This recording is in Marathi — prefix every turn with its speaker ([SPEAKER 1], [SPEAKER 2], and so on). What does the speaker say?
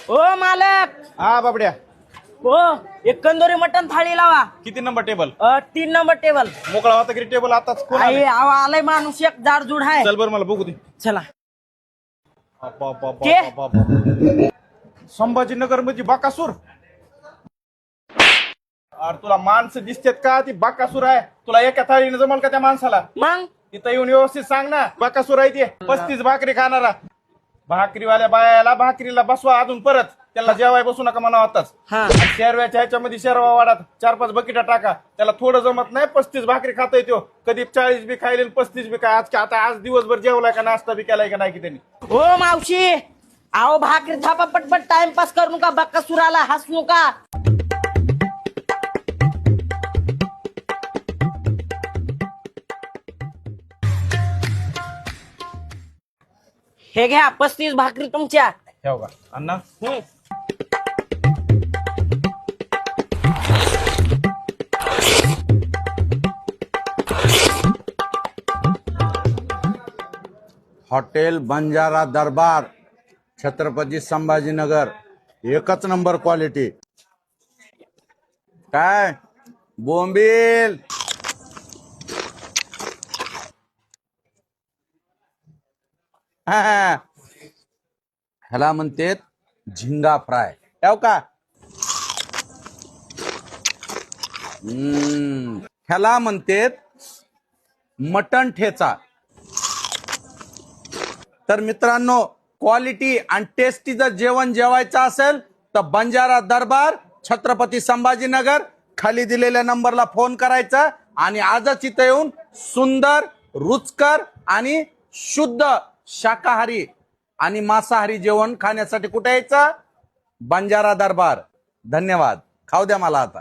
[SPEAKER 1] ओ मालक.
[SPEAKER 2] हा बाबड्या.
[SPEAKER 1] हो, एक कंदोरी मटन थाळी लावा.
[SPEAKER 2] किती नंबर टेबल?
[SPEAKER 1] 3 number table.
[SPEAKER 2] मोकळा होता की टेबल आताच कोण
[SPEAKER 1] आई
[SPEAKER 2] आलंय?
[SPEAKER 1] आलाय माणूस एक जाडजूड आहे.
[SPEAKER 2] चल बरं मला बघू दे.
[SPEAKER 1] चला.
[SPEAKER 2] के? संभाजीनगर मध्ये बाकासूर. अरे तुला माणसं दिसतेत का? ती बाकासूर आहे. तुला एका थाळीने जमल का त्या माणसाला?
[SPEAKER 1] मग
[SPEAKER 2] तिथं येऊन व्यवस्थित सांग ना. बाकासूर आहे ते 35 भाकरी खाणारा. भाकरीवाल्या बायाला भाकरीला बसवा अजून परत. त्याला जेवाय बसू नका म्हणा आताच.
[SPEAKER 1] हा.
[SPEAKER 2] शेरव्याच्या ह्याच्यामध्ये शेरवा वाढात 4-5 बकेटा टाका. त्याला थोडं जमत नाही. 35 भाकरी खातोय तो. कधी 40 बी खायले 35 बी काय. आज दिवसभर जेवलाय का नाश्ता बी केलाय का नाही की त्यांनी?
[SPEAKER 1] ओ मावशी, आओ भाकरी थापा पटपट, टाइमपास करू नका. बक्का सुराला हसू नका. हे घ्या 35 भाकरी तुमच्या.
[SPEAKER 2] ठेव का अण्णा?
[SPEAKER 3] हॉटेल बंजारा दरबार, छत्रपती संभाजीनगर. एकच नंबर क्वालिटी. काय बोंबील? ह्याला म्हणतेत झिंगा फ्राय. ठेव का? ह्याला म्हणतेत मटण ठेचा. तर मित्रांनो, क्वालिटी आणि टेस्टी जर जेवण जेवायचं असेल तर बंजारा दरबार, छत्रपती संभाजीनगर, खाली दिलेल्या नंबरला फोन करायचा आणि आजच इथं येऊन सुंदर, रुचकर आणि शुद्ध शाकाहारी आणि मांसाहारी जेवण खाण्यासाठी कुठे यायचं? बंजारा दरबार. धन्यवाद. खाऊ द्या मला आता.